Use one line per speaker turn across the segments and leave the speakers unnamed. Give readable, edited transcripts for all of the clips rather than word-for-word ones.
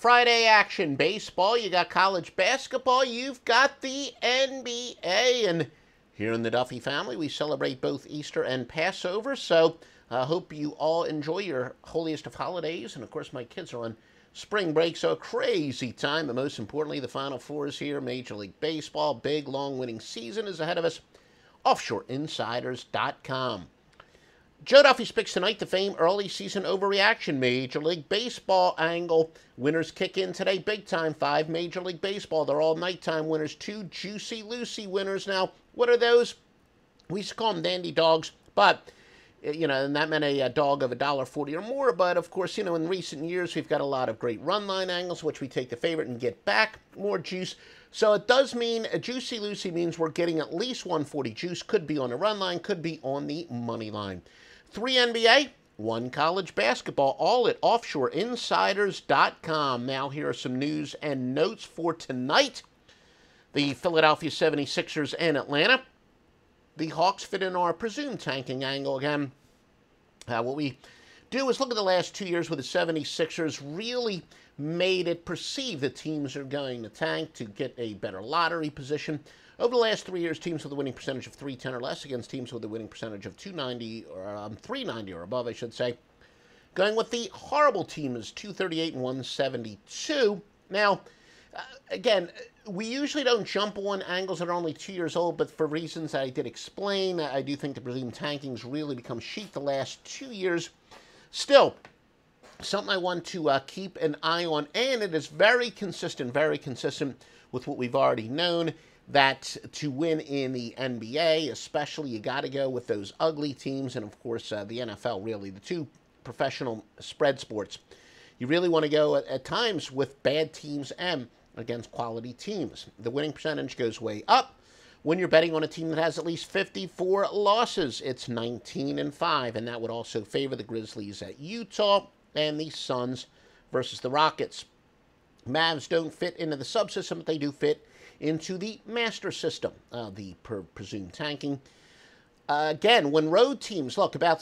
Friday action, baseball, you got college basketball, you've got the NBA, and here in the Duffy family, we celebrate both Easter and Passover, so I hope you all enjoy your holiest of holidays, and of course my kids are on spring break, so a crazy time, but most importantly, the Final Four is here, Major League Baseball, big, long winning season is ahead of us, offshoreinsiders.com. Joe Duffy's picks tonight, the fame early season overreaction, Major League Baseball angle. Winners kick in today big time. 5 Major League Baseball. They're all nighttime winners. 2 Juicy Lucy winners. Now, what are those? We used to call them dandy dogs, but, you know, and that meant a dog of $1.40 or more. But, of course, you know, in recent years, we've got a lot of great run line angles, which we take the favorite and get back more juice. So it does mean a Juicy Lucy means we're getting at least 140 juice. Could be on the run line, could be on the money line. 3 NBA, 1 college basketball, all at offshoreinsiders.com. Now here are some news and notes for tonight. The Philadelphia 76ers and Atlanta. The Hawks fit in our presumed tanking angle again. What we do is look at the last 2 years where the 76ers really made it perceived that teams are going to tank to get a better lottery position. Over the last 3 years, teams with a winning percentage of 310 or less against teams with a winning percentage of 290 or 390 or above, I should say. Going with the horrible team is 238 and 172. Now, again, we usually don't jump on angles that are only 2 years old, but for reasons I did explain, I do think the presumed tanking's really become chic the last 2 years. Still, something I want to keep an eye on, and it is very consistent with what we've already known, that to win in the NBA, especially, you got to go with those ugly teams, and of course the NFL, really, the two professional spread sports. You really want to go at times with bad teams and against quality teams. The winning percentage goes way up when you're betting on a team that has at least 54 losses. It's 19-5, and that would also favor the Grizzlies at Utah and the Suns versus the Rockets. Mavs don't fit into the subsystem, but they do fit into the master system, the presumed tanking. Again, when road teams, look, about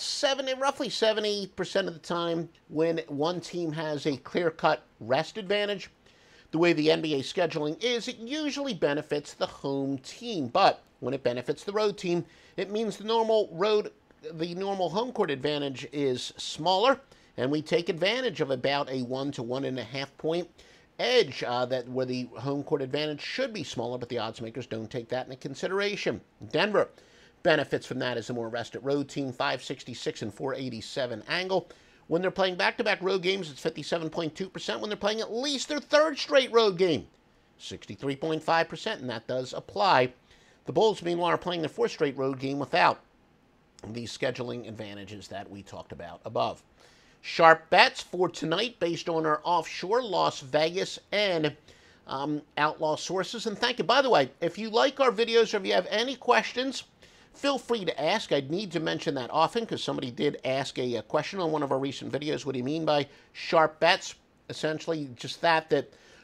roughly 70% of the time when one team has a clear-cut rest advantage, the way the NBA scheduling is, it usually benefits the home team. But when it benefits the road team, it means the normal home court advantage is smaller, and we take advantage of about a 1 to 1.5 point edge where the home court advantage should be smaller, but the odds makers don't take that into consideration. Denver benefits from that as a more rested road team, 566 and 487 angle. When they're playing back-to-back road games, it's 57.2%. When they're playing at least their third straight road game, 63.5%, and that does apply. The Bulls, meanwhile, are playing their fourth straight road game without these scheduling advantages that we talked about above. Sharp bets for tonight based on our offshore, Las Vegas, and outlaw sources. And thank you. By the way, if you like our videos or if you have any questions, feel free to ask. I'd need to mention that often because somebody did ask a question on one of our recent videos. What do you mean by sharp bets? Essentially, just that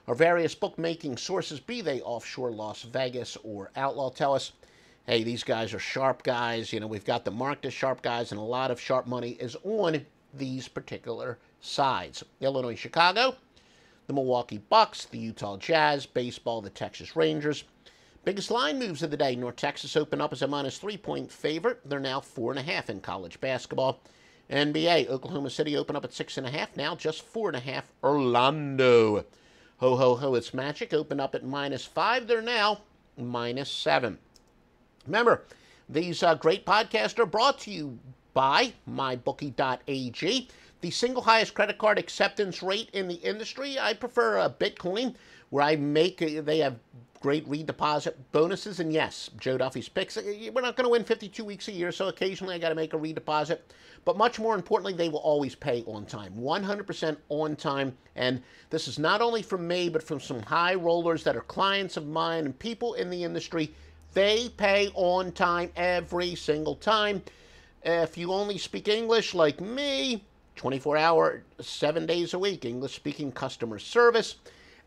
our various bookmaking sources, be they offshore, Las Vegas, or outlaw, tell us, hey, these guys are sharp guys. You know, we've got them marked as sharp guys, and a lot of sharp money is on these particular sides. Illinois, Chicago, the Milwaukee Bucks, the Utah Jazz, baseball, the Texas Rangers. Biggest line moves of the day. North Texas open up as a -3 point favorite. They're now 4.5 in college basketball. NBA, Oklahoma City open up at 6.5, now just 4.5. Orlando, ho, ho, ho, it's Magic, open up at -5. They're now -7. Remember, these great podcasts are brought to you by MyBookie.ag, the single highest credit card acceptance rate in the industry. I prefer Bitcoin, where they have great redeposit bonuses. And yes, Joe Duffy's picks, we're not going to win 52 weeks a year, so occasionally I got to make a redeposit. But much more importantly, they will always pay on time, 100% on time. And this is not only from me, but from some high rollers that are clients of mine and people in the industry. They pay on time every single time. If you only speak English like me, 24-hour, 7 days a week, English-speaking customer service.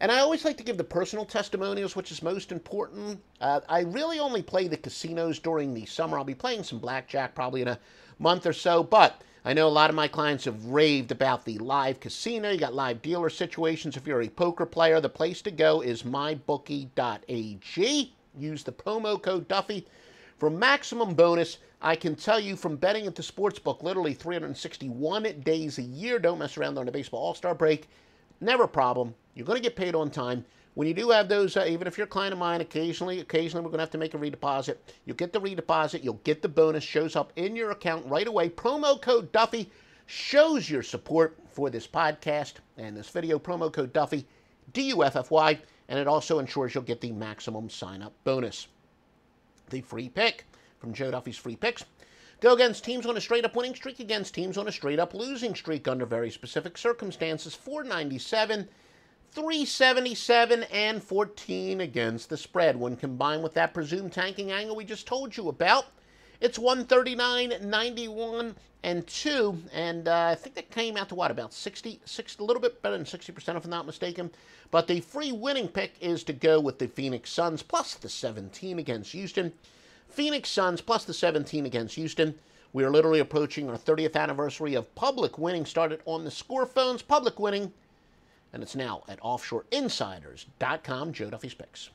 And I always like to give the personal testimonials, which is most important. I really only play the casinos during the summer. I'll be playing some blackjack probably in a month or so, but I know a lot of my clients have raved about the live casino. You got live dealer situations. If you're a poker player, the place to go is MyBookie.ag. Use the promo code Duffy for maximum bonus. I can tell you from betting at the sportsbook literally 361 days a year. Don't mess around during the baseball all-star break. Never a problem. You're going to get paid on time. When you do have those, even if you're a client of mine, occasionally we're going to have to make a redeposit. You'll get the redeposit. You'll get the bonus. Shows up in your account right away. Promo code Duffy shows your support for this podcast and this video. Promo code Duffy, D-U-F-F-Y, and it also ensures you'll get the maximum sign-up bonus. The free pick from Joe Duffy's Free Picks. Go against teams on a straight-up winning streak, against teams on a straight-up losing streak under very specific circumstances. 497, 377, and 14 against the spread. When combined with that presumed tanking angle we just told you about, it's 139, 91, and 2. And I think that came out to what, about 60, a little bit better than 60% if I'm not mistaken. But the free winning pick is to go with the Phoenix Suns plus the 17 against Houston. Phoenix Suns plus the 17 against Houston. We are literally approaching our 30th anniversary of public winning. Started on the score phones, public winning. And it's now at offshoreinsiders.com. Joe Duffy's Picks.